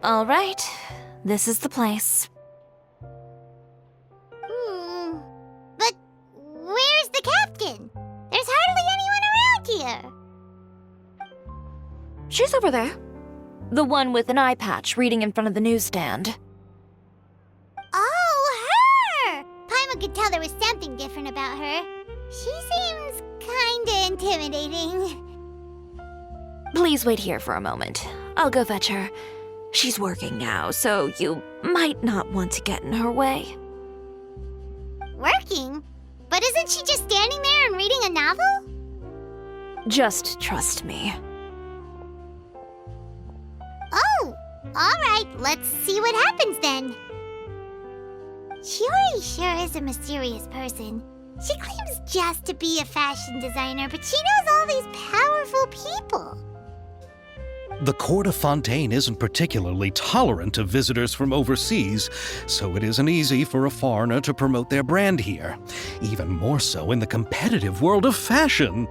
All right, this is the place. But where's the captain? There's hardly anyone around here. She's over there. The one with an eye patch reading in front of the newsstand. Oh, her! Paimon could tell there was something different about her. She seems kinda intimidating. Please wait here for a moment. I'll go fetch her. She's working now, so you might not want to get in her way. Working? But isn't she just standing there and reading a novel? Just trust me. Oh, alright, let's see what happens then. Chiori sure is a mysterious person. She claims just to be a fashion designer, but she knows all these powerful people. The court of Fontaine isn't particularly tolerant of visitors from overseas, so it isn't easy for a foreigner to promote their brand here, even more so in the competitive world of fashion.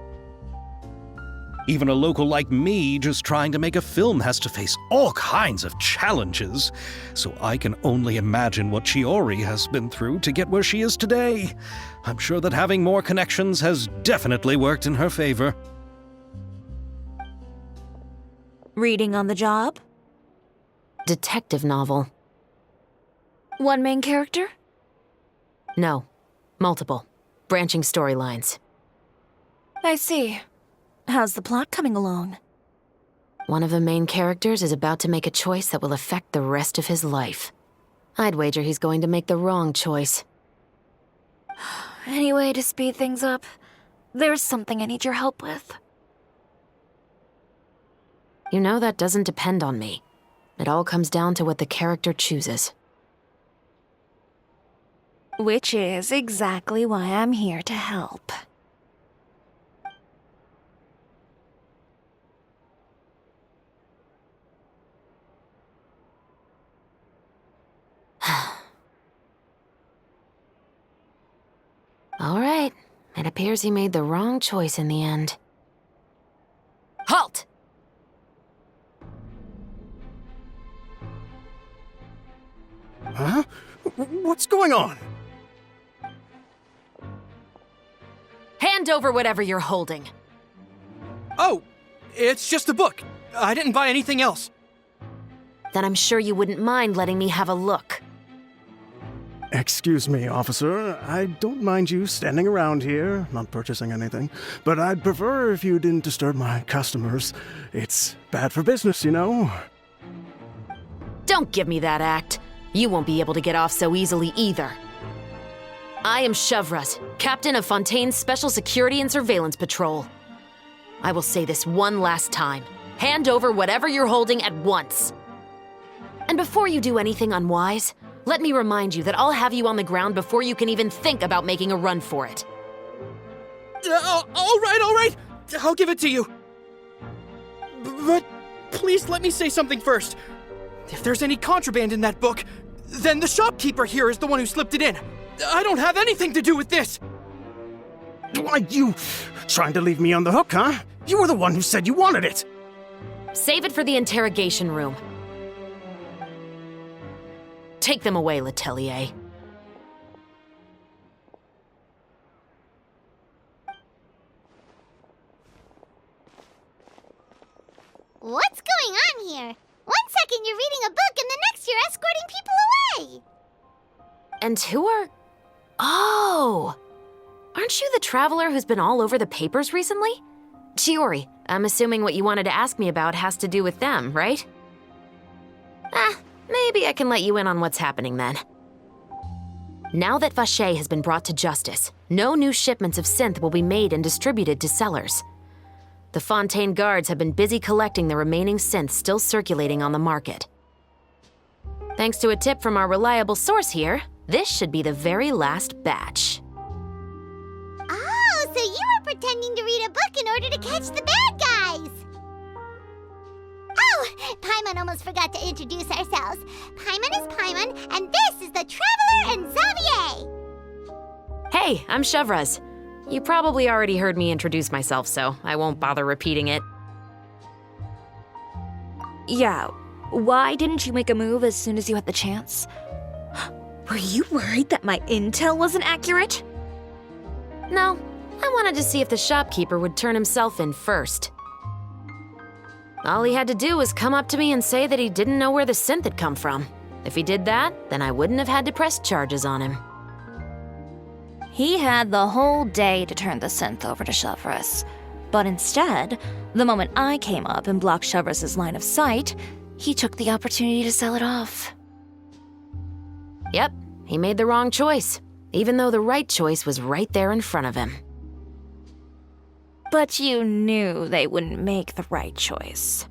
Even a local like me just trying to make a film has to face all kinds of challenges, so I can only imagine what Chiori has been through to get where she is today. I'm sure that having more connections has definitely worked in her favor. Reading on the job? Detective novel. One main character? No. Multiple. Branching storylines. I see. How's the plot coming along? One of the main characters is about to make a choice that will affect the rest of his life. I'd wager he's going to make the wrong choice. Any way to speed things up? There's something I need your help with. You know that doesn't depend on me. It all comes down to what the character chooses. Which is exactly why I'm here to help. All right. It appears he made the wrong choice in the end. Halt! Huh? What's going on? Hand over whatever you're holding. Oh, it's just a book. I didn't buy anything else. Then I'm sure you wouldn't mind letting me have a look. Excuse me, officer. I don't mind you standing around here, not purchasing anything, but I'd prefer if you didn't disturb my customers. It's bad for business, you know. Don't give me that act. You won't be able to get off so easily either. I am Chevreuse, captain of Fontaine's Special Security and Surveillance Patrol. I will say this one last time. Hand over whatever you're holding at once. And before you do anything unwise, let me remind you that I'll have you on the ground before you can even think about making a run for it. All right. I'll give it to you. But please let me say something first. If there's any contraband in that book, then the shopkeeper here is the one who slipped it in. I don't have anything to do with this. Why, you trying to leave me on the hook, huh? You were the one who said you wanted it. Save it for the interrogation room. Take them away, Letelier. What's going on here? 1 second you're reading a book and the next you're escorting people away. And who are... Oh! Aren't you the traveler who's been all over the papers recently? Chiori, I'm assuming what you wanted to ask me about has to do with them, right? Maybe I can let you in on what's happening then. Now that Vacher has been brought to justice, no new shipments of synth will be made and distributed to sellers. The Fontaine guards have been busy collecting the remaining synths still circulating on the market. Thanks to a tip from our reliable source here, this should be the very last batch. Oh, so you were pretending to read a book in order to catch the bad guys. Oh, Paimon almost forgot to introduce ourselves. Paimon is Paimon, and this is the Traveler and Xavier. Hey, I'm Chevreuse. You probably already heard me introduce myself, so I won't bother repeating it. Yeah, Why didn't you make a move as soon as you had the chance? Were you worried that my intel wasn't accurate? No, I wanted to see if the shopkeeper would turn himself in first. All he had to do was come up to me and say that he didn't know where the synth had come from. If he did that, then I wouldn't have had to press charges on him. He had the whole day to turn the synth over to Chevreuse. But instead, the moment I came up and blocked Chevreuse's line of sight, he took the opportunity to sell it off. Yep, he made the wrong choice, even though the right choice was right there in front of him. But you knew they wouldn't make the right choice.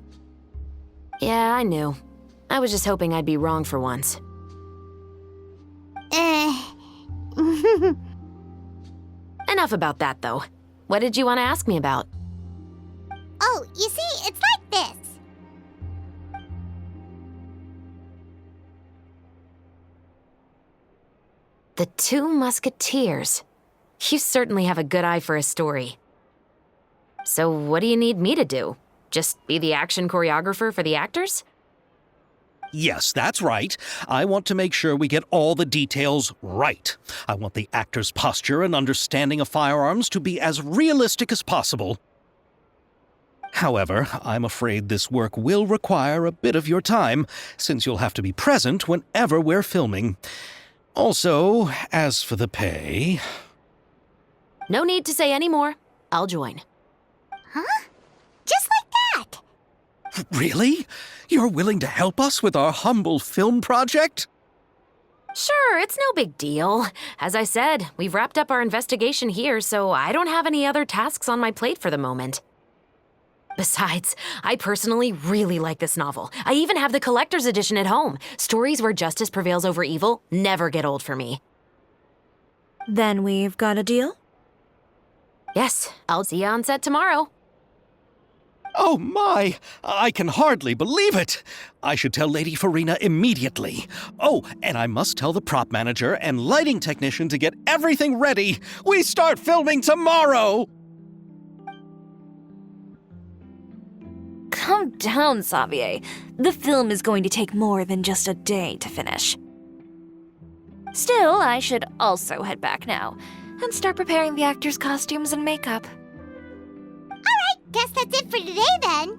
Yeah, I knew. I was just hoping I'd be wrong for once. Enough about that, though. What did you want to ask me about? Oh, you see, it's like this. The Two Musketeers. You certainly have a good eye for a story. So what do you need me to do? Just be the action choreographer for the actors? Yes, that's right. I want to make sure we get all the details right. I want the actor's posture and understanding of firearms to be as realistic as possible. However, I'm afraid this work will require a bit of your time, since you'll have to be present whenever we're filming. Also, as for the pay... No need to say any more. I'll join. Huh? Just like that. Really? You're willing to help us with our humble film project? Sure, it's no big deal. As I said, we've wrapped up our investigation here, so I don't have any other tasks on my plate for the moment. Besides, I personally really like this novel. I even have the collector's edition at home. Stories where justice prevails over evil never get old for me. Then we've got a deal? Yes, I'll see you on set tomorrow. Oh my! I can hardly believe it! I should tell Lady Farina immediately. Oh, and I must tell the prop manager and lighting technician to get everything ready. We start filming tomorrow! Calm down, Xavier. The film is going to take more than just a day to finish. Still, I should also head back now and start preparing the actors' costumes and makeup. Guess that's it for today, then.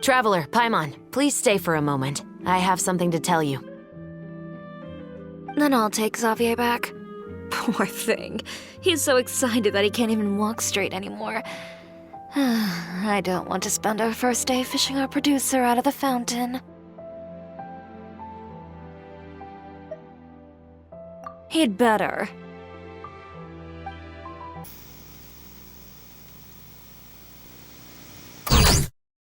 Traveler, Paimon, please stay for a moment. I have something to tell you. Then I'll take Xavier back. Poor thing. He's so excited that he can't even walk straight anymore. I don't want to spend our first day fishing our producer out of the fountain. He'd better.